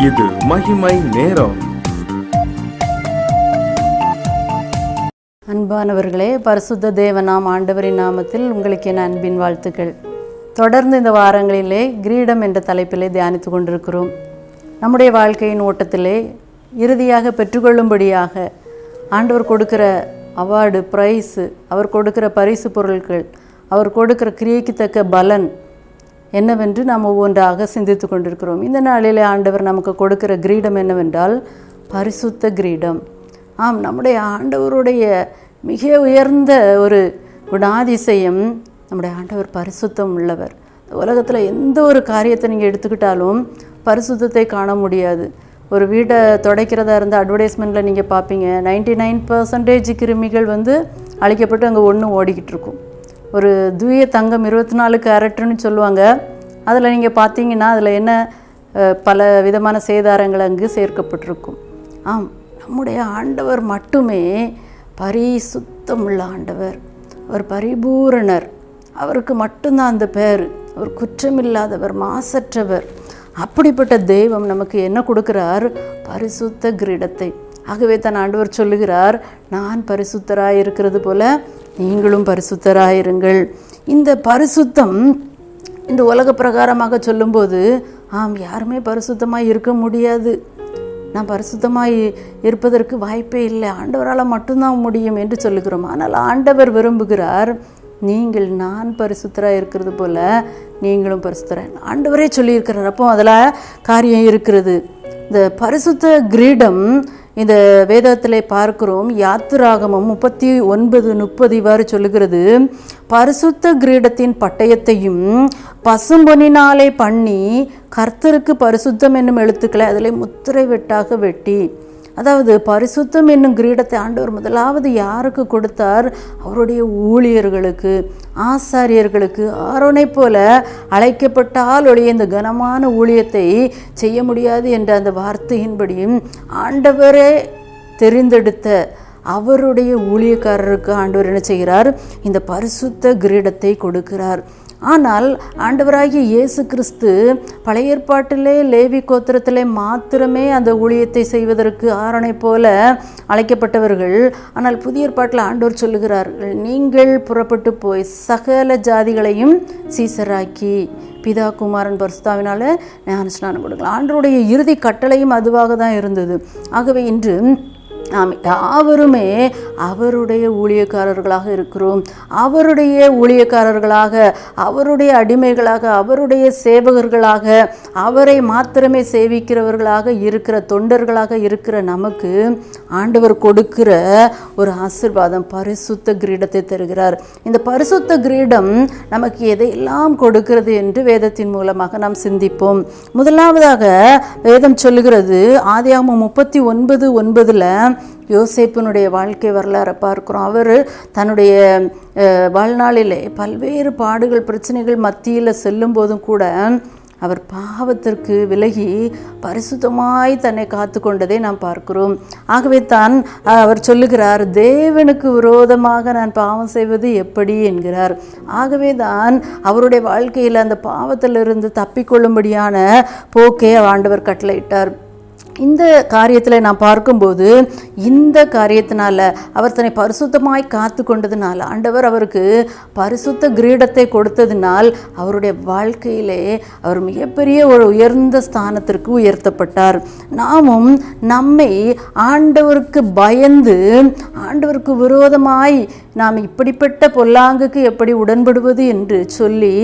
இது மகிமை நேரம். அன்பானவர்களே, பரிசுத்த தேவனாம் ஆண்டவரின் நாமத்தில் உங்களுக்கு என் அன்பின் வாழ்த்துக்கள். தொடர்ந்து இந்த வாரங்களிலே கிரீடம் என்ற தலைப்பிலே தியானித்து கொண்டிருக்கிறோம். நம்முடைய வாழ்க்கையின் ஓட்டத்திலே இறுதியாக பெற்றுக்கொள்ளும்படியாக ஆண்டவர் கொடுக்கிற அவார்டு, ப்ரைஸு, அவர் கொடுக்கிற பரிசு பொருட்கள், அவர் கொடுக்கிற கிரியைக்கு தக்க பலன் என்னவென்று நாம் ஒவ்வொன்றாக சிந்தித்து கொண்டிருக்கிறோம். இந்த நாளிலே ஆண்டவர் நமக்கு கொடுக்கிற கிரீடம் என்னவென்றால் பரிசுத்த கிரீடம். ஆம், நம்முடைய ஆண்டவருடைய மிக உயர்ந்த ஒரு குணாதிசயம், நம்முடைய ஆண்டவர் பரிசுத்தம் உள்ளவர். உலகத்தில் எந்த ஒரு காரியத்தை நீங்கள் எடுத்துக்கிட்டாலும் பரிசுத்தத்தை காண முடியாது. ஒரு வீட்டை துடைக்கிறதா இருந்தால் அட்வர்டைஸ்மெண்ட்டில் நீங்கள் பார்ப்பீங்க, 99% கிருமிகள் அழிக்கப்பட்டு அங்கே ஒன்று ஓடிக்கிட்டு இருக்கும். ஒரு தூய தங்கம் 24 கேரட்னு சொல்லுவாங்க. அதில் நீங்கள் பார்த்தீங்கன்னா அதில் என்ன பல விதமான சேதாரங்கள் அங்கு சேர்க்கப்பட்டிருக்கும். ஆம், நம்முடைய ஆண்டவர் மட்டுமே பரிசுத்தம் உள்ள ஆண்டவர். அவர் பரிபூரணர். அவருக்கு மட்டும்தான் அந்த பேர். அவர் குற்றமில்லாதவர், மாசற்றவர். அப்படிப்பட்ட தெய்வம் நமக்கு என்ன கொடுக்கிறார்? பரிசுத்த கிரீடத்தை. ஆகவே தான் ஆண்டவர் சொல்லுகிறார், நான் பரிசுத்தராய் இருக்கிறது போல நீங்களும் பரிசுத்தராயிருங்கள். இந்த பரிசுத்தம் இந்த உலக பிரகாரமாக சொல்லும்போது, யாருமே பரிசுத்தமாக இருக்க முடியாது, நான் பரிசுத்தமாக இருப்பதற்கு வாய்ப்பே இல்லை, ஆண்டவரால் மட்டும்தான் முடியும் என்று சொல்லுகிறோம். ஆனால் ஆண்டவர் விரும்புகிறார், நீங்கள் நான் பரிசுத்தராக இருக்கிறது போல நீங்களும் பரிசுத்தராய். ஆண்டவரே சொல்லியிருக்கிறார். அப்போ அதில் காரியம் இருக்கிறது. இந்த பரிசுத்த கிரீடம் இந்த வேதத்தில் பார்க்கிறோம். யாத்திராகமம் 39:30 இவ்வாறு சொல்லுகிறது, பரிசுத்த கிரீடத்தின் பட்டயத்தையும் பசும்பொன்னினாலே பண்ணி கர்த்தருக்கு பரிசுத்தம் என்னும் எழுத்துக்களை அதில் முத்திரை வெட்டாக வெட்டி. அதாவது பரிசுத்தம் என்னும் கிரீடத்தை ஆண்டவர் முதலாவது யாருக்கு கொடுத்தார்? அவருடைய ஊழியர்களுக்கு, ஆசாரியர்களுக்கு. ஆரோனை போல அழைக்கப்பட்டால் ஒழிய இந்த கனமான ஊழியத்தை செய்ய முடியாது என்ற அந்த வார்த்தையின்படியும் ஆண்டவரே தெரிந்தெடுத்த அவருடைய ஊழியக்காரருக்கு ஆண்டவர் என்ன செய்கிறார்? இந்த பரிசுத்த கிரீடத்தை கொடுக்கிறார். ஆனால் ஆண்டவராகிய இயேசு கிறிஸ்து பழைய ஏற்பாட்டிலே லேவி கோத்திரத்திலே மாத்திரமே அந்த ஊழியத்தை செய்வதற்கு ஆரோனை போல அழைக்கப்பட்டவர்கள். ஆனால் புதிய ஏற்பாட்டில் ஆண்டவர் சொல்லுகிறார்கள், நீங்கள் புறப்பட்டு போய் சகல ஜாதிகளையும் சீசராக்கி பிதா குமாரன் பரிசுத்தாவினால ஞானஸ்நானம் கொடுக்கலாம். ஆண்டவருடைய இறுதி கட்டளையும் அதுவாக தான் இருந்தது. ஆகவே இன்று நாம் யாவருமே அவருடைய ஊழியக்காரர்களாக இருக்கிறோம். அவருடைய ஊழியக்காரர்களாக, அவருடைய அடிமைகளாக, அவருடைய சேவகர்களாக, அவரை மாத்திரமே சேவிக்கிறவர்களாக இருக்கிற தொண்டர்களாக இருக்கிற நமக்கு ஆண்டவர் கொடுக்கிற ஒரு ஆசீர்வாதம், பரிசுத்த கிரீடத்தை தருகிறார். இந்த பரிசுத்த கிரீடம் நமக்கு எதையெல்லாம் கொடுக்கிறது என்று வேதத்தின் மூலமாக நாம் சிந்திப்போம். முதலாவதாக வேதம் சொல்லுகிறது, ஆதியாகமம் 39:9 யோசேப்பினுடைய வாழ்க்கை வரலாறை பார்க்கிறோம். அவர் தன்னுடைய வாழ்நாளிலே பல்வேறு பாடுகள், பிரச்சனைகள் மத்தியில் செல்லும் போதும் கூட அவர் பாவத்திற்கு விலகி பரிசுத்தமாய் தன்னை காத்து கொண்டதை நாம் பார்க்கிறோம். ஆகவே தான் அவர் சொல்லுகிறார், தேவனுக்கு விரோதமாக நான் பாவம் செய்வது எப்படி என்கிறார். ஆகவே தான் அவருடைய வாழ்க்கையில் அந்த பாவத்திலிருந்து தப்பிக்கொள்ளும்படியான போக்கை ஆண்டவர் கட்டளையிட்டார். இந்த காரியத்தில் நான் பார்க்கும்போது, இந்த காரியத்தினால அவர் தன்னை பரிசுத்தமாய் காத்து கொண்டதுனால, ஆண்டவர் அவருக்கு பரிசுத்த கிரீடத்தை கொடுத்ததினால் அவருடைய வாழ்க்கையிலே அவர் மிகப்பெரிய ஒரு உயர்ந்த ஸ்தானத்திற்கு உயர்த்தப்பட்டார். நாமும் நம்மை ஆண்டவருக்கு பயந்து, ஆண்டவருக்கு விரோதமாய் நாம் இப்படிப்பட்ட பொல்லாங்குக்கு எப்படி உடன்படுவது என்று சொல்லி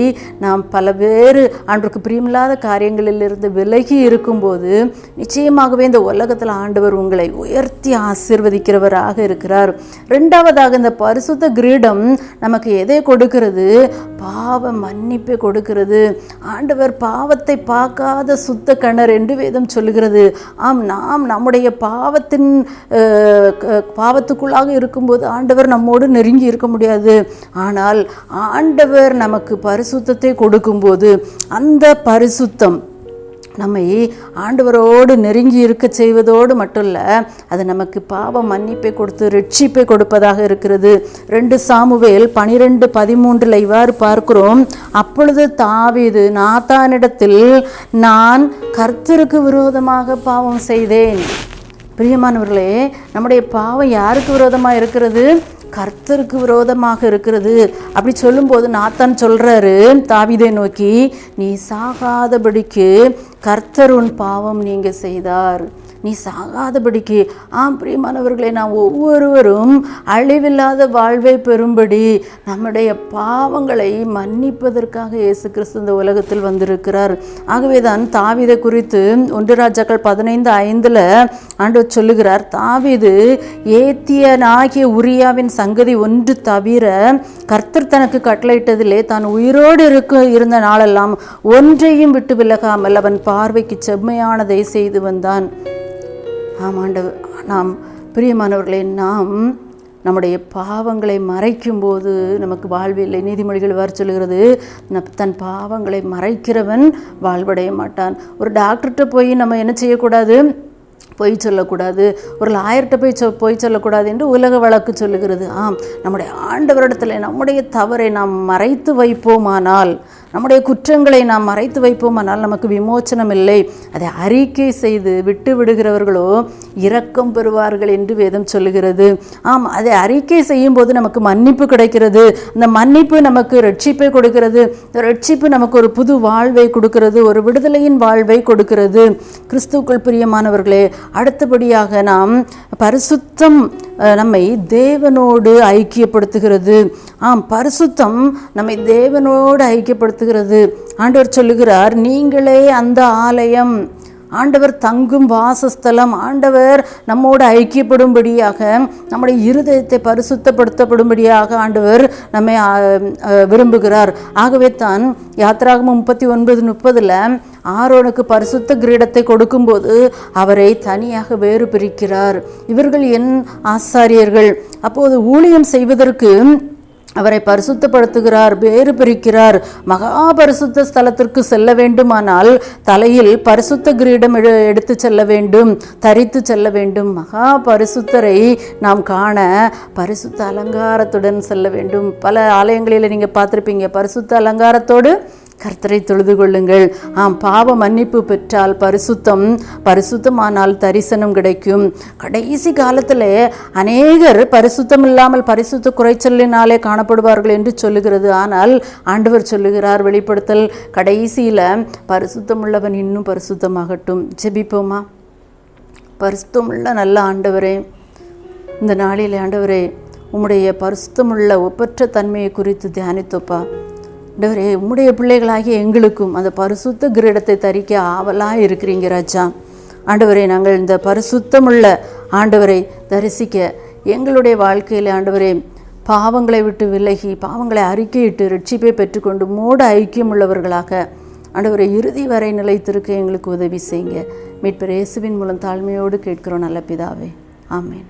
நாம் பலவேறு ஆண்டவருக்கு பிரியமில்லாத காரியங்களிலிருந்து விலகி இருக்கும்போது நிச்சயமாகவே இந்த உலகத்தில் ஆண்டவர் உங்களை உயர்த்தி ஆசீர்வதிக்கிறவராக இருக்கிறார். இரண்டாவதாக, இந்த பரிசுத்த கிரீடம் நமக்கு எதை கொடுக்கிறது? பாவ மன்னிப்பை கொடுக்கிறது. ஆண்டவர் பாவத்தை பார்க்காத சுத்த கணர் என்று வேதம் சொல்லுகிறது. ஆம், நாம் நம்முடைய பாவத்துக்குள்ளாக இருக்கும்போது ஆண்டவர் நம்மோடு நெருங்கி இருக்க முடியாது. ஆனால் ஆண்டவர் நமக்கு பரிசுத்தத்தை கொடுக்கும்போது அந்த பரிசுத்தம் நம்மை ஆண்டவரோடு நெருங்கி இருக்க செய்வதோடு மட்டும் இல்லை, அது நமக்கு பாவ மன்னிப்பை கொடுத்து ரட்சிப்பை கொடுப்பதாக இருக்கிறது. 2 சாமுவேல் 12:13 இவ்வாறு பார்க்கிறோம். அப்பொழுது தாவீது நாத்தானிடத்தில், நான் கர்த்தருக்கு விரோதமாக பாவம் செய்தேன். பிரியமானவர்களே, நம்முடைய பாவம் யாருக்கு விரோதமாக இருக்கிறது? கர்த்தருக்கு விரோதமாக இருக்கிறது. அப்படி சொல்லும்போது நாத்தான் சொல்றாரு தாவீதை நோக்கி, நீ சாகாதபடிக்கு கர்த்தர் உன் பாவம் நீங்க செய்தார், நீ சாகாதபடிக்கு. பிரியமானவர்களே, நாம் ஒவ்வொருவரும் அழிவில்லாத வாழ்வை பெறும்படி நம்முடைய பாவங்களை மன்னிப்பதற்காக இயேசு கிறிஸ்து இந்த உலகத்தில் வந்திருக்கிறார். ஆகவே தான் தாவீதை குறித்து 1 ராஜாக்கள் 15:5 ஆண்டவர் சொல்லுகிறார், தாவீது ஏத்தியனாகிய உரியாவின் சங்கதி ஒன்று தவிர கர்த்தர் தனக்கு கட்டளையிட்டதிலே தான் உயிரோடு இருந்த நாளெல்லாம் ஒன்றையும் விட்டு விலகாமல் அவன் பார்வைக்கு செம்மையானதை செய்து வந்தான். ஆமாண்டவர், நாம் பிரியமானவர்களே, நாம் நம்முடைய பாவங்களை மறைக்கும்போது நமக்கு வாழ்வில்லை. நீதிமொழிகள் வார் சொல்லுகிறது, தன் பாவங்களை மறைக்கிறவன் வாழ்வடைய மாட்டான். ஒரு டாக்டர்கிட்ட போய் நம்ம என்ன செய்யக்கூடாது? பொய் சொல்லக்கூடாது. ஒரு லாயர்கிட்ட பொய் சொல்லக்கூடாது என்று உலக வழக்கு சொல்லுகிறது. நம்முடைய ஆண்டவரிடத்தில் நம்முடைய தவறை நாம் மறைத்து வைப்போமானால், நம்முடைய குற்றங்களை நாம் மறைத்து வைப்போமானால் நமக்கு விமோச்சனம் இல்லை. அதை அறிக்கை செய்து விட்டு விடுகிறவர்களோ இரக்கம் பெறுவார்கள் என்று வேதம் சொல்லுகிறது. அதை அறிக்கை செய்யும் போது நமக்கு மன்னிப்பு கிடைக்கிறது. அந்த மன்னிப்பு நமக்கு ரட்சிப்பை கொடுக்கிறது. ரட்சிப்பு நமக்கு ஒரு புது வாழ்வை கொடுக்கிறது, ஒரு விடுதலையின் வாழ்வை கொடுக்கிறது. கிறிஸ்துவுக்குள் பிரியமானவர்களே, அடுத்தபடியாக நாம் பரிசுத்தம் நம்மை தேவனோடு ஐக்கியப்படுத்துகிறது. பரிசுத்தம் நம்மை தேவனோடு ஐக்கியப்படுத்துகிறது. ஆண்டவர் சொல்லுகிறார், நீங்களே அந்த ஆலயம், ஆண்டவர் தங்கும் வாசஸ்தலம். ஆண்டவர் நம்மோடு ஐக்கியப்படும்படியாக, நம்முடைய இருதயத்தை பரிசுத்தப்படுத்தப்படும்படியாக ஆண்டவர் நம்மை விரும்புகிறார். ஆகவே தான் யாத்திராகமம் 39:30 ஆரோனுக்கு பரிசுத்த கிரீடத்தை கொடுக்கும்போது அவரை தனியாக வேறு பிரிக்கிறார். இவர்கள் என் ஆசாரியர்கள். அப்போது ஊழியம் செய்வதற்கு அவரை பரிசுத்தப்படுத்துகிறார், வேறு பிரிக்கிறார். மகா பரிசுத்த ஸ்தலத்திற்கு செல்ல வேண்டுமானால் தலையில் பரிசுத்த கிரீடம் எடுத்து செல்ல வேண்டும், தரித்து செல்ல வேண்டும். மகா பரிசுத்தரை நாம் காண பரிசுத்த அலங்காரத்துடன் செல்ல வேண்டும். பல ஆலயங்களில் நீங்கள் பார்த்துருப்பீங்க, பரிசுத்த அலங்காரத்தோடு கர்த்தரை தொழுது கொள்ளுங்கள். பாவ மன்னிப்பு பெற்றால் பரிசுத்தமானால் தரிசனம் கிடைக்கும். கடைசி காலத்தில் அநேகர் பரிசுத்தம் இல்லாமல் பரிசுத்த குறைச்சலினாலே காணப்படுவார்கள் என்று சொல்லுகிறது. ஆனால் ஆண்டவர் சொல்லுகிறார், வெளிப்படுத்தல் கடைசியில் பரிசுத்தமுள்ளவன் இன்னும் பரிசுத்தமாகட்டும். ஜெபிப்போமா? பரிசுத்தமுள்ள நல்ல ஆண்டவரே, இந்த நாளில் ஆண்டவரே, உம்முடைய பரிசுத்தமுள்ள ஒப்பற்ற தன்மையை குறித்து தியானித்தோப்பா. ஆண்டவரே, உம்முடைய பிள்ளைகளாகிய எங்களுக்கும் அந்த பரிசுத்த கிரீடத்தை தரிக்க ஆவலாக இருக்கிறீங்க ராஜா. ஆண்டவரே, நாங்கள் இந்த பரிசுத்தமுள்ள ஆண்டவரை தரிசிக்க எங்களுடைய வாழ்க்கையில் ஆண்டவரே பாவங்களை விட்டு விலகி, பாவங்களை அறிக்கையிட்டு ரட்சிப்பை பெற்றுக்கொண்டு மோட ஐக்கியம் உள்ளவர்களாக ஆண்டவரை இறுதி வரை நிலைத்திருக்க எங்களுக்கு உதவி செய்யுங்க. மீட்பர் இயேசுவின் மூலம் தாழ்மையோடு கேட்கிறோம் நல்ல பிதாவே, ஆமேன்.